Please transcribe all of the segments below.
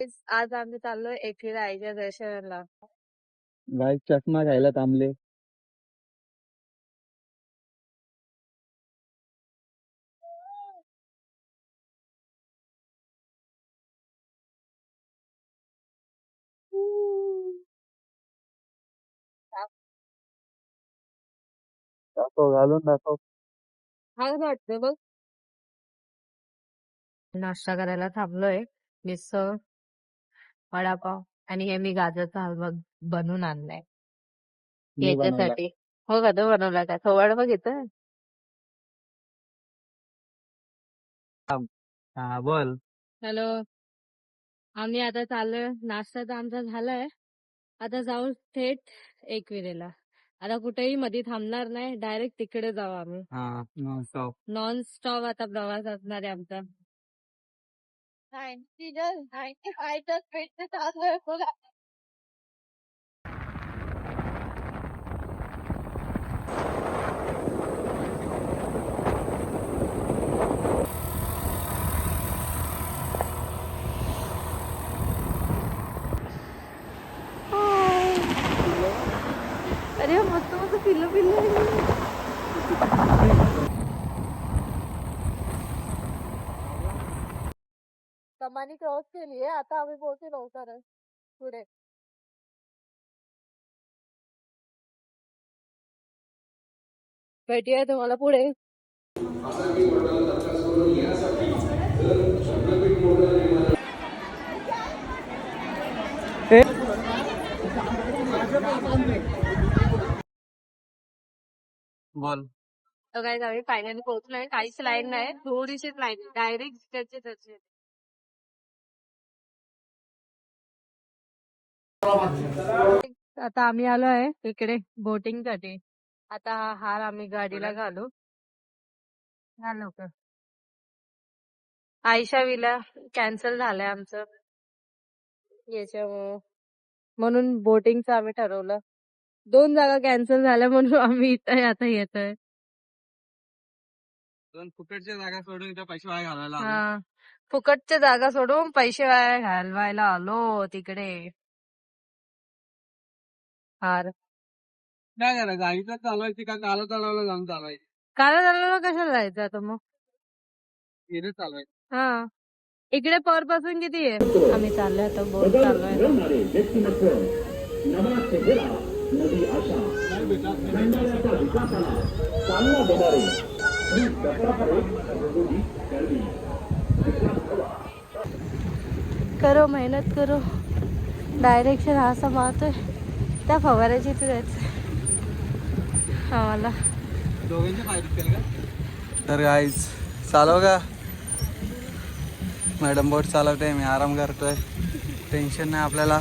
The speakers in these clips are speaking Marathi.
गाईज आज आम्ही चाललोय एकविरा आईच्या दर्शनाला. गाईस चष्मा घ्यायला थांबले. दाखव घालून दाखव. चांगलं वाटतं बघ. नाश्ता करायला थांबलोय. मिसळ, वडापाव आणि हे मी गाजरचा हलवा बनवून आणलाय मी बनवला. याच्यासाठी. हो का, तो बनवला का? थोडं बघ इथं. हा बोल. हॅलो, आम्ही आता चाललोय. नाश्ता तर आमचा झालाय. आता जाऊ थेट एकविरेला. आता कुठेही मध्ये थांबणार नाही, डायरेक्ट तिकडे जाऊ आम्ही. हा नॉन स्टॉप. नॉन स्टॉप आता प्रवास असणार आहे आमचा. अरे मस्त मस्त पिल्लू पिल्लू. कमानी क्रॉस केली आहे. आता आम्ही पोहोचू लवकरच पुढे. भेटूया तुम्हाला पुढे. बोल. तर काय आम्ही फायनली पोहोचलोय. काहीच लाईन नाही, थोडीशीच लाईन, डायरेक्ट त्याचे त्याचे. आता आम्ही आलोय इकडे बोटिंग साठी. आता हा हार आम्ही गाडीला घालू. हा लवकर. आयशा विला कॅन्सल झालंय आमचं याच्यामुळं, म्हणून बोटिंगचं आम्ही ठरवलं. 2 जागा कॅन्सल झाल्या म्हणून आम्ही इथं आता येतोय. दोन फुकटच्या जागा सोडून इथं पैसे वाया घालायला आलो. हा, फुकटच्या जागा सोडून पैसे वाया घालवायला आलो तिकडे. हार काय करा गाडीचं चालवायची का काला चालवायला जाऊन चालवायची. काला चालवलं कशाला जायचं आता मग. इथे चालवायची. हा, इकडे पर पासून किती आहे. आम्ही चाललोय आता, बोट चाललोय. करो मेहनत करो. डायरेक्शन हा असा मारतोय त्या फवाऱ्याची इथे जायचं आम्हाला. दोघांचे फायदे का. तर गाईज चालव का. मॅडम बोट चालवते, मी आराम करतोय. टेन्शन नाही आपल्याला.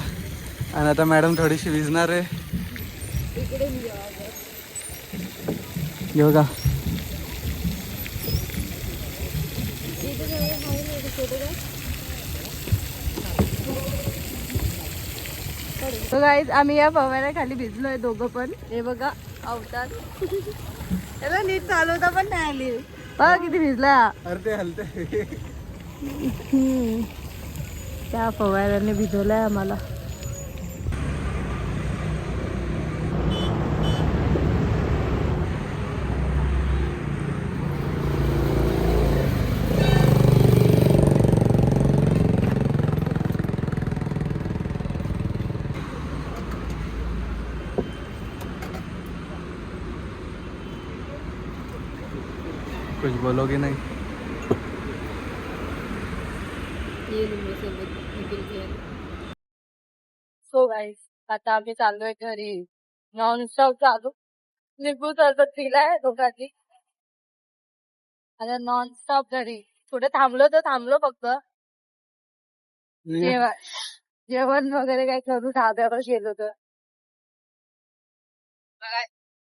आणि आता मॅडम थोडीशी भिजणार आहे. घेऊ का. तो गाईज आम्ही या फवाऱ्या खाली भिजलोय दोघं पण. हे बघा अवतार. त्याला नीट चालवता पण नाही आली. बघा किती भिजला. हलते हलते. त्या फवाऱ्याने भिजवलंय आम्हाला. कुछ बोलोगे नहीं. सो गाईज आता आम्ही चाललोय घरी. नॉनस्टॉप चालू. लिंबू सरबत पिलाय दोघांनी. आता नॉनस्टॉप घरी. थोडे थांबलो तर थांबलो फक्त. जेवण वगैरे काय करू ढाब्यावर गेलो तर.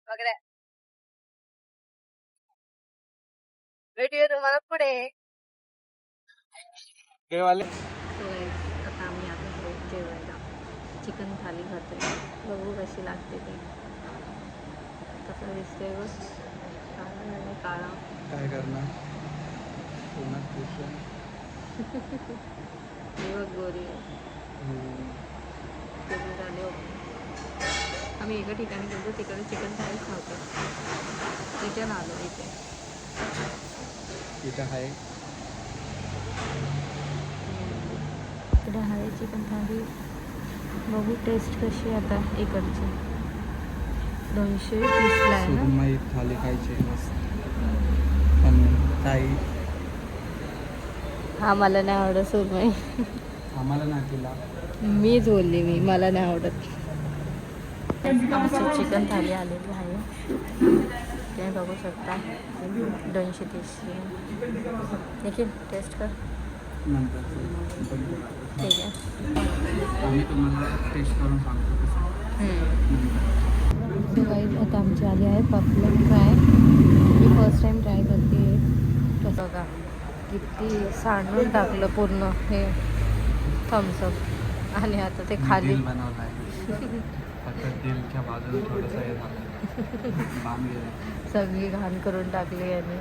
वगैरे भेटूया तुम्हाला पुढे. आता आम्ही आता जेवायला चिकन थाली खातोय. बघू कशी लागते ते. कसं दिसतंय बघ, काळा आणि काळा. काय करणार. ही बघ गोरी आहे. आम्ही एका ठिकाणी गेलो तिकडे चिकन थाळीच नव्हतं. रिटर्न आलो इथे. इथं आहे इकडे आहे चिकन थाळी. बघू टेस्ट कशी आहे आता इकडची. 230ला आहे ना. सुरमई थाली खायची मस्त. पण काही हा मला नाही आवडत सुरमई. आम्हाला नाही तुला. मीच बोलली मला नाही आवडत. आमची चिकन थाली आलेली आहे. तुम्ही बघू शकता 230. देखील टेस्ट कर. नंतर ठीक आहे. आम्ही तुम्हाला टेस्ट करून सांगतो कसं. सो गाईज आता आमची आली आहे पॉपलेट फ्राय. मी फर्स्ट टाईम ट्राय करते आहे. कसं का किती सांडून टाकलं पूर्ण हे थम्सअप. आणि आता ते खाली बनवलं आहे. फक्त दिलच्या बाजूला थोडंसं हे झालं. बाम गेलं. सगळी घाण करून टाकली आणि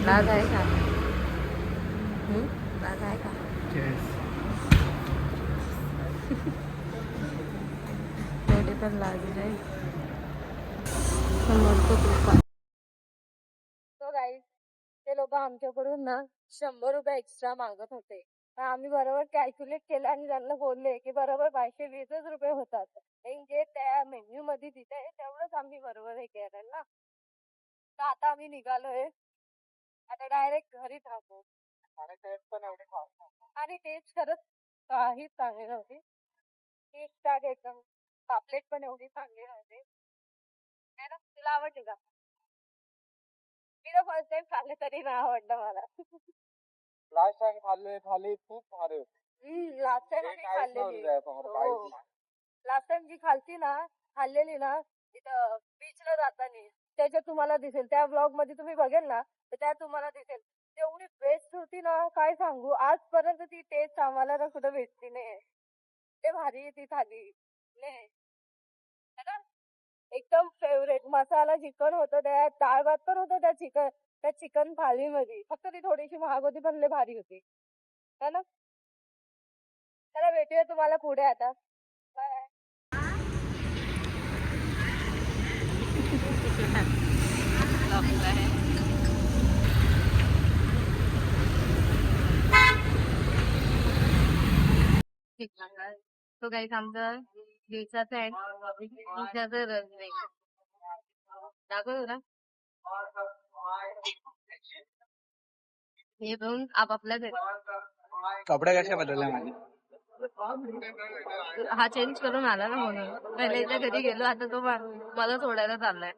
लाज आहे का? लाज आहे का? तेवढे पण लाज नाही. समोरचं कृपा. सो गाईज ते लोक आमच्याकडून ना 100 रुपये एक्स्ट्रा मागत होते. तर आम्ही बरोबर कॅल्क्युलेट केलं आणि त्यांना बोलले की बरोबर 220 रुपये होतात. जे त्या मेन्यू मध्ये दिलं आहे तेवढंच आम्ही बरोबर हे केलं ना. तर आता आम्ही निघालोय. आता डायरेक्ट घरी थांबू. आणि टेस्ट पण एवढी आणि टेस्ट खरंच काहीच चांगली नव्हती. ठीक ठाक एकदम. पापलेट पण एवढी चांगली नव्हती. है ना. तुला आवडली का? मी तर फर्स्ट टाइम खाल्ले तरी नाही आवडलं मला. लास्ट टाइम खाल्ले थाली खूप भारी होती. लास्ट टाइम मी खाल्लेली. लास्ट टाइम जी खाल्लेली ना तिथं बीचला जाताना त्याच्यात तुम्हाला दिसेल. त्या ब्लॉग मध्ये तुम्ही बघेल ना तर त्यात तुम्हाला दिसेल. तेवढी बेस्ट होती ना काय सांगू. आजपर्यंत ती टेस्ट आम्हाला ना कुठं भेटली नाही. ते भारी आहे ती थाली. है ना. एकदम फेवरेट. मसाला चिकन होतं त्यात. डाळ भात पण होतं त्या चिकन थालीमध्ये. फक्त ती थोडीशी महाग होती पण लय भारी होती. है ना. चला भेटूया तुम्हाला पुढे आता. बाय. तो काही आमचं दिवसाचं आहे. दिवसाचं रस दाखवतो ना. हे बघून आपापल्या कपडे कसे बदलले माझे. हा चेंज करून आला ना म्हणून. पहिले घरी गेलो आता तो मला सोडायला चाललाय.